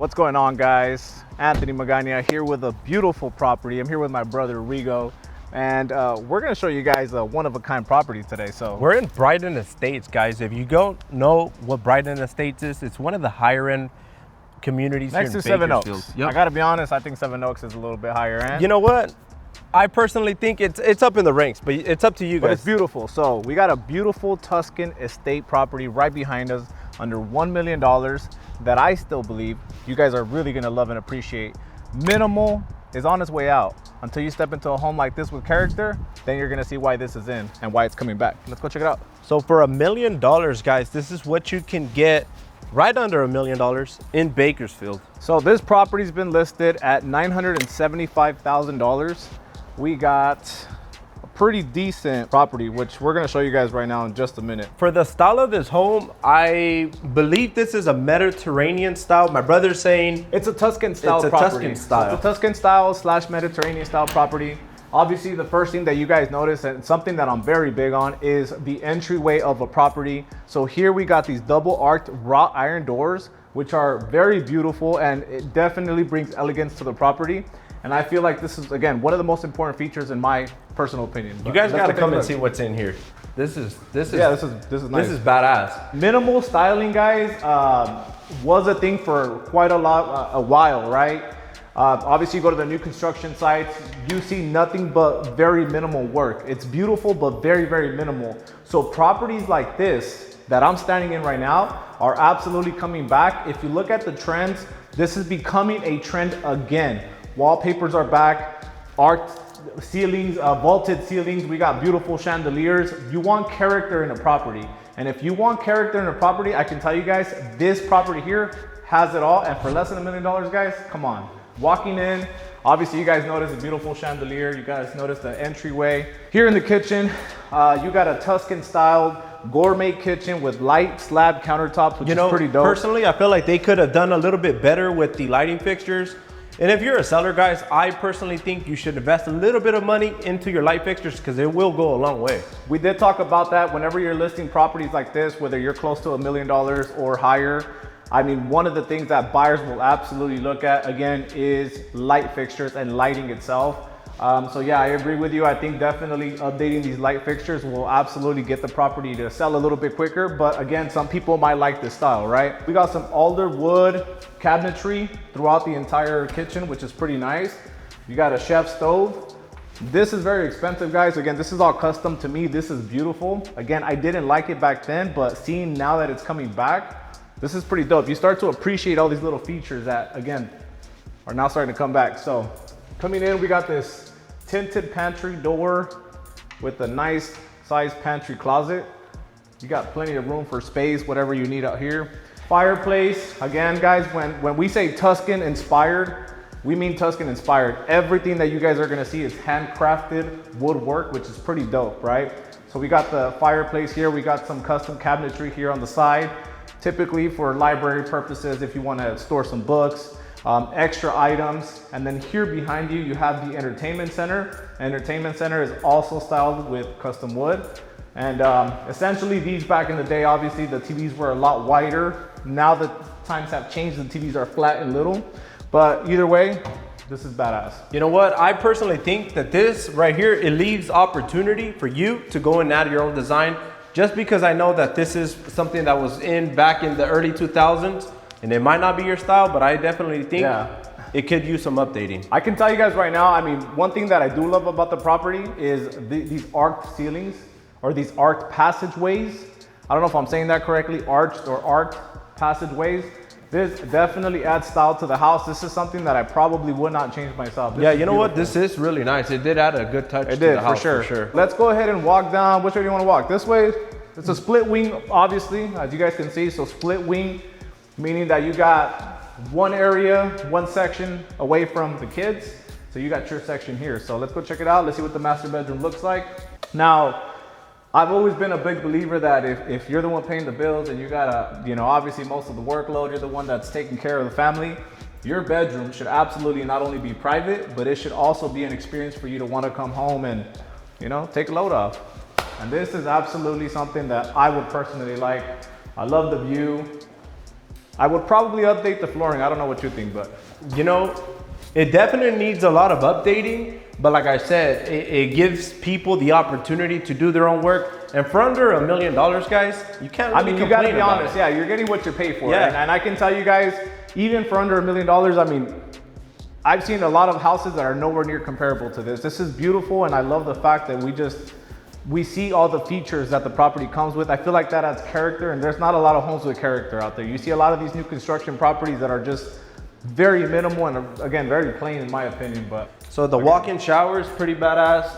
What's going on, guys? Anthony Magana here with a beautiful property. I'm here with my brother Rigo, and we're going to show you guys a one-of-a-kind property today. So we're in Brighton Estates, guys. If you don't know what Brighton Estates is, it's one of the higher-end communities next here to in Seven Bakersfield. Oaks. Yep. I got to be honest, I think Seven Oaks is a little bit higher end. You know what? I personally think it's up in the ranks, but it's up to you guys. But it's beautiful. So we got a beautiful Tuscan estate property right behind us, under $1 million, that I still believe you guys are really gonna love and appreciate. Minimal is on its way out. Until you step into a home like this with character, then you're gonna see why this is in and why it's coming back. Let's go check it out. So for $1 million, guys, this is what you can get right under $1 million in Bakersfield. So this property's been listed at $975,000. We got a pretty decent property, which we're gonna show you guys right now in just a minute. For the style of this home, I believe this is a Mediterranean style. My brother's saying it's a Tuscan style property. Tuscan style. So it's a Tuscan style / Mediterranean style property. Obviously, the first thing that you guys notice, and something that I'm very big on, is the entryway of a property. So here we got these double arced wrought iron doors, which are very beautiful, and it definitely brings elegance to the property. And I feel like this is, again, one of the most important features in my personal opinion. You guys got to come and see what's in here. This is nice. This is badass. Minimal styling, guys, was a thing for quite a while, right? Obviously, you go to the new construction sites, you see nothing but very minimal work. It's beautiful, but very, very minimal. So properties like this that I'm standing in right now are absolutely coming back. If you look at the trends, this is becoming a trend again. Wallpapers are back, art ceilings, vaulted ceilings. We got beautiful chandeliers. You want character in a property. And if you want character in a property, I can tell you guys, this property here has it all. And for less than $1 million, guys, come on. Walking in, obviously you guys notice a beautiful chandelier. You guys notice the entryway. Here in the kitchen, you got a Tuscan style gourmet kitchen with light slab countertops, which is pretty dope. Personally, I feel like they could have done a little bit better with the lighting fixtures. And if you're a seller, guys, I personally think you should invest a little bit of money into your light fixtures because it will go a long way. We did talk about that. Whenever you're listing properties like this, whether you're close to $1 million or higher, I mean, one of the things that buyers will absolutely look at, again, is light fixtures and lighting itself. So yeah, I agree with you. I think definitely updating these light fixtures will absolutely get the property to sell a little bit quicker. But again, some people might like this style, right? We got some alder wood cabinetry throughout the entire kitchen, which is pretty nice. You got a chef stove. This is very expensive, guys. Again, this is all custom to me. This is beautiful. Again, I didn't like it back then, but seeing now that it's coming back, this is pretty dope. You start to appreciate all these little features that, again, are now starting to come back. So coming in, we got this tinted pantry door with a nice size pantry closet. You got plenty of room for space, whatever you need out here. Fireplace, again, guys, when we say Tuscan-inspired, we mean Tuscan-inspired. Everything that you guys are gonna see is handcrafted woodwork, which is pretty dope, right? So we got the fireplace here. We got some custom cabinetry here on the side, typically for library purposes if you wanna store some books, extra items. And then here behind you, you have the entertainment center. Entertainment center is also styled with custom wood. And essentially these back in the day, obviously the TVs were a lot wider. Now that times have changed, the TVs are flat and little. But either way, this is badass. You know what? I personally think that this right here, it leaves opportunity for you to go and add your own design. Just because I know that this is something that was in back in the early 2000s, and it might not be your style, but I definitely think it could use some updating. I can tell you guys right now, I mean, one thing that I do love about the property is these arched ceilings, or these arched passageways. I don't know if I'm saying that correctly, arched or arced passageways. This definitely adds style to the house. This is something that I probably would not change myself. Yeah, you know what? This is really nice. It did add a good touch to the house, for sure. Let's go ahead and walk down. Which way do you want to walk? This way? It's a split wing, obviously, as you guys can see. So split wing, meaning that you got one area, one section away from the kids. So you got your section here. So let's go check it out. Let's see what the master bedroom looks like. Now, I've always been a big believer that if you're the one paying the bills and you got obviously most of the workload, you're the one that's taking care of the family, your bedroom should absolutely not only be private, but it should also be an experience for you to want to come home and, take a load off. And this is absolutely something that I would personally like. I love the view. I would probably update the flooring. I don't know what you think, but You know, it definitely needs a lot of updating, but like I said, it gives people the opportunity to do their own work. And for under $1 million, guys, you can't really you gotta complain be about honest. it. Yeah, you're getting what you pay for. Yeah. And I can tell you guys, even for under $1 million, I mean, I've seen a lot of houses that are nowhere near comparable to this. This is beautiful, and I love the fact that we see all the features that the property comes with. I feel like that adds character, and there's not a lot of homes with character out there. You see a lot of these new construction properties that are just very minimal and again, very plain in my opinion, but. So the walk-in shower is pretty badass.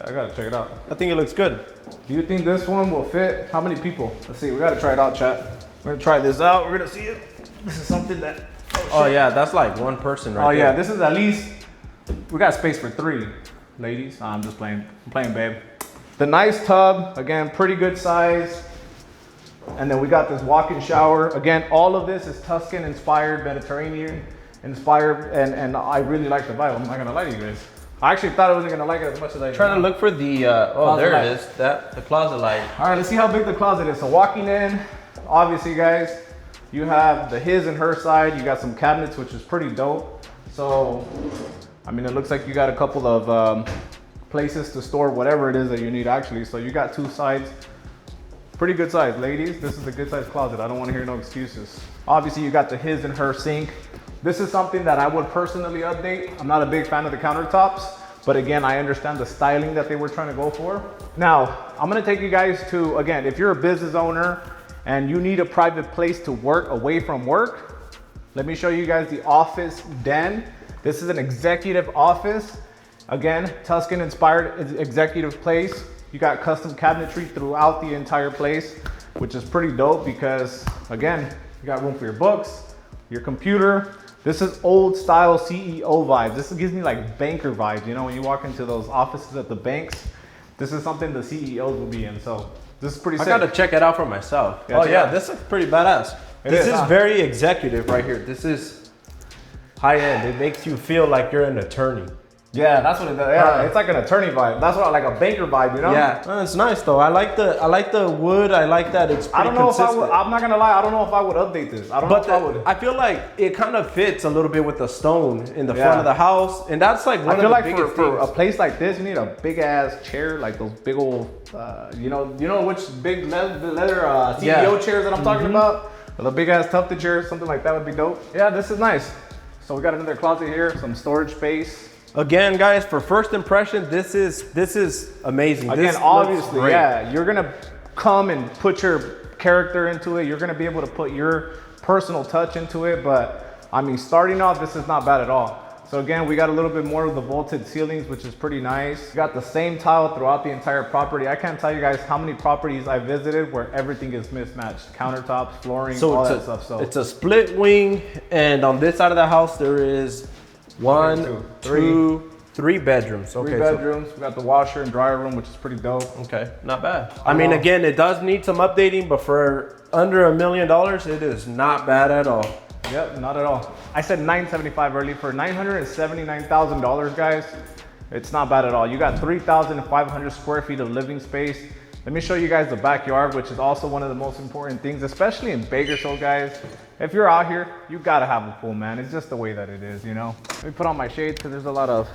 I gotta check it out. I think it looks good. Do you think this one will fit? How many people? Let's see, we gotta try it out, chat. We're gonna try this out, we're gonna see it. This is something that, Oh yeah, that's like one person right there. yeah, this is at least, we got space for 3 ladies. Nah, I'm just playing, I'm playing babe. The nice tub, again, pretty good size. And then we got this walk-in shower. Again, all of this is Tuscan-inspired, Mediterranean-inspired, and I really like the vibe. I'm not gonna lie to you guys. I actually thought I wasn't gonna like it as much as I did. Trying to look for the, oh, Closet there light. it is, the closet light. All right, let's see how big the closet is. So walking in, obviously guys, you have the his and her side. You got some cabinets, which is pretty dope. So, I mean, it looks like you got a couple of places to store whatever it is that you need actually. So you got 2 sides. Pretty good size, ladies. This is a good size closet. I don't want to hear no excuses. Obviously, you got the his and her sink. This is something that I would personally update. I'm not a big fan of the countertops, but again, I understand the styling that they were trying to go for. Now, I'm gonna take you guys to, again, if you're a business owner and you need a private place to work away from work, let me show you guys the office den. This is an executive office. Again, Tuscan-inspired executive place. You got custom cabinetry throughout the entire place, which is pretty dope because, again, you got room for your books, your computer. This is old style CEO vibes. This gives me like banker vibes. You know, when you walk into those offices at the banks, this is something the CEOs will be in. So this is pretty sick. I gotta check it out for myself. Yeah, oh check it yeah, out. this looks pretty badass. This is very executive right here. This is high end. It makes you feel like you're an attorney. Yeah, that's what it does. Yeah, it's like an attorney vibe. That's what I like, a banker vibe, you know? Yeah, it's nice though. I like the wood. I like that it's pretty I don't know consistent. if I would, I'm not gonna lie, I don't know if I would update this. I don't know if I would. I feel like it kind of fits a little bit with the stone in the front of the house, and that's like one I of feel the like biggest for a things. place like this, you need a big ass chair, like those big old, you know which big leather CEO chairs that I'm talking about? With a big ass tufted chair, something like that would be dope. Yeah, this is nice. So we got another closet here, some storage space. Again, guys, for first impression, this is amazing. Again, This looks obviously, great. yeah, you're gonna come and put your character into it. You're gonna be able to put your personal touch into it. But I mean, starting off, this is not bad at all. So again, we got a little bit more of the vaulted ceilings, which is pretty nice. We got the same tile throughout the entire property. I can't tell you guys how many properties I visited where everything is mismatched. Countertops, flooring, all that stuff. So it's a split wing, and on this side of the house, there is three bedrooms. Okay, 3 bedrooms. We got the washer and dryer room, which is pretty dope. Okay, not bad. I mean, again, it does need some updating, but for under $1 million, it is not bad at all. Yep, not at all. I said $975 early. For $979,000, guys, it's not bad at all. You got 3,500 square feet of living space. Let me show you guys the backyard, which is also one of the most important things, especially in Bakersfield, guys. If you're out here, you gotta have a pool, man. It's just the way that it is, you know? Let me put on my shades because there's a lot of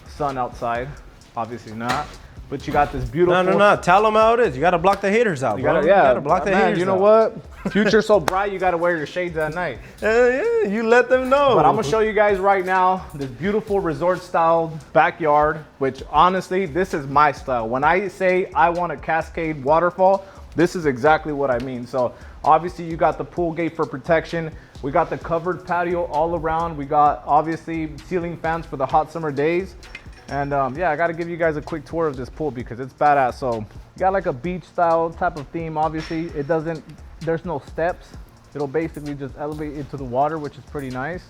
sun outside. Obviously not. But you got this beautiful... No. Tell them how it is. You got to block the haters out, bro. You You got to block the man, haters you know out. what? Future's so bright, you gotta wear your shades at night. Yeah, you let them know. But I'm gonna show you guys right now this beautiful resort-style backyard, which honestly, this is my style. When I say I want a cascade waterfall, this is exactly what I mean. So obviously you got the pool gate for protection. We got the covered patio all around. We got obviously ceiling fans for the hot summer days. And yeah, I gotta give you guys a quick tour of this pool because it's badass. So you got like a beach style type of theme. Obviously there's no steps. It'll basically just elevate into the water, which is pretty nice.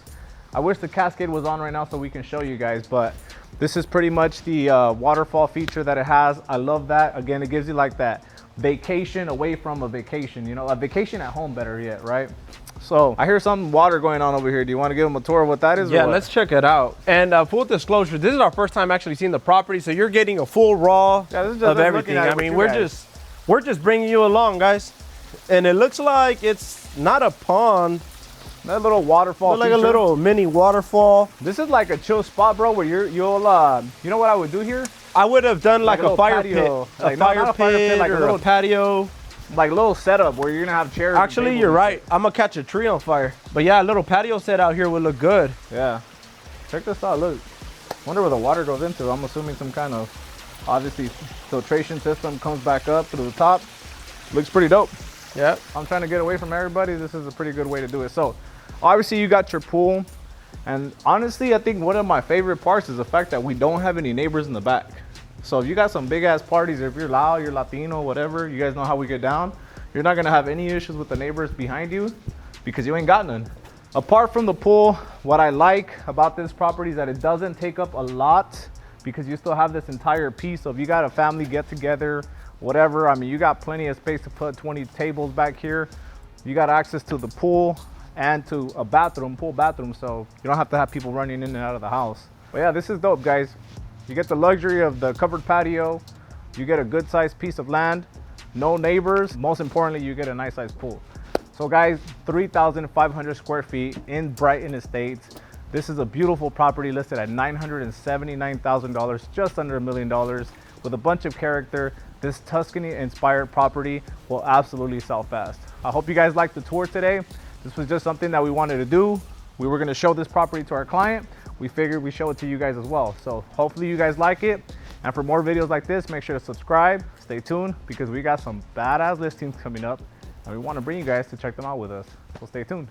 I wish the cascade was on right now so we can show you guys, but this is pretty much the waterfall feature that it has. I love that. Again, it gives you like that vacation away from a vacation, you know, a vacation at home, better yet, right? So I hear some water going on over here. Do you want to give them a tour of what that is? Yeah, let's check it out. And full disclosure, this is our first time actually seeing the property, so you're getting a full raw of everything. I mean, we're just bringing you along, guys. And it looks like it's not a pond, That little waterfall. but like a feature. little mini waterfall. This is like a chill spot, bro, where you'll you know what I would do here? I would have done like, Like a a little fire patio. pit, Like, not a fire pit, like a or little- a patio. Like a little setup where you're gonna have chairs. and Actually, tables you're and right. I'm gonna catch a tree on fire. But yeah, a little patio set out here would look good. shit. Yeah. Check this out. Look. Wonder where the water goes into. I'm assuming some kind of obviously filtration system comes back up through the top. Looks pretty dope. Yeah. I'm trying to get away from everybody. This is a pretty good way to do it. So obviously you got your pool. And honestly, I think one of my favorite parts is the fact that we don't have any neighbors in the back. So if you got some big ass parties, or if you're Lao, you're Latino, whatever, you guys know how we get down. You're not gonna have any issues with the neighbors behind you because you ain't got none. Apart from the pool, what I like about this property is that it doesn't take up a lot because you still have this entire piece. So if you got a family get together, whatever, I mean, you got plenty of space to put 20 tables back here. You got access to the pool and to a bathroom, pool bathroom, so you don't have to have people running in and out of the house. But yeah, this is dope, guys. You get the luxury of the covered patio, you get a good sized piece of land, no neighbors, most importantly, you get a nice sized pool. So guys, 3,500 square feet in Brighton Estates. This is a beautiful property listed at $979,000, just under $1 million, with a bunch of character. This Tuscan-inspired property will absolutely sell fast. I hope you guys liked the tour today. This was just something that we wanted to do. We were gonna show this property to our client. We figured we show it to you guys as well. So hopefully you guys like it. And for more videos like this, make sure to subscribe, stay tuned, because we got some badass listings coming up and we wanna bring you guys to check them out with us. So stay tuned.